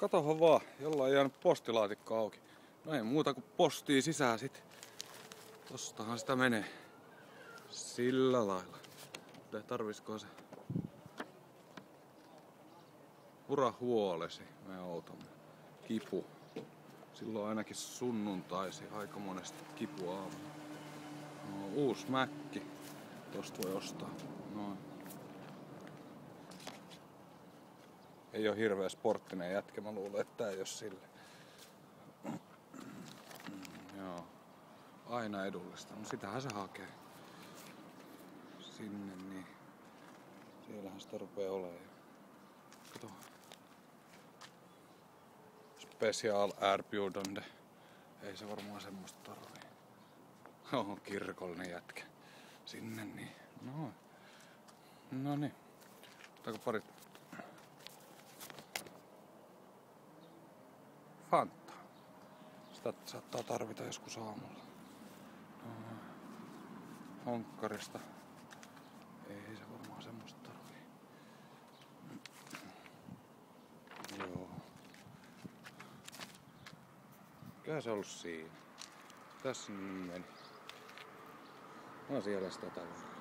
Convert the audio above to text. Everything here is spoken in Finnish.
Katohan vaan, jollain jäänyt postilaatikko auki. No ei muuta kuin postii sisään sit. Tostahan sitä menee. Sillä lailla. Tarvisko se? Pura huolesi, meidän automme. Kipu. Silloin ainakin sunnuntaisi aika monesti kipu aamulla. No, uusi mäkki. Tosta voi ostaa. Noin. Ei oo hirveä sporttinen jätkä, mä luulen, että tää ei oo sille. Joo. Aina edullista. No sitähän se hakee. Sinne niin. Siellähän sitä rupee olemaan. Kato. Special erbjudande. Ei se varmaan semmoista tarvii. On kirkollinen jätkä. Sinne niin. Noin. Noniin. Otetaanko parit Fanta. Sitä saattaa tarvita joskus aamulla. Noin. Honkkarista. Ei se varmaan semmoista tarvii. Joo. Mikähän se ollut siinä? Tässä meni. No siellä sitä tavaraa.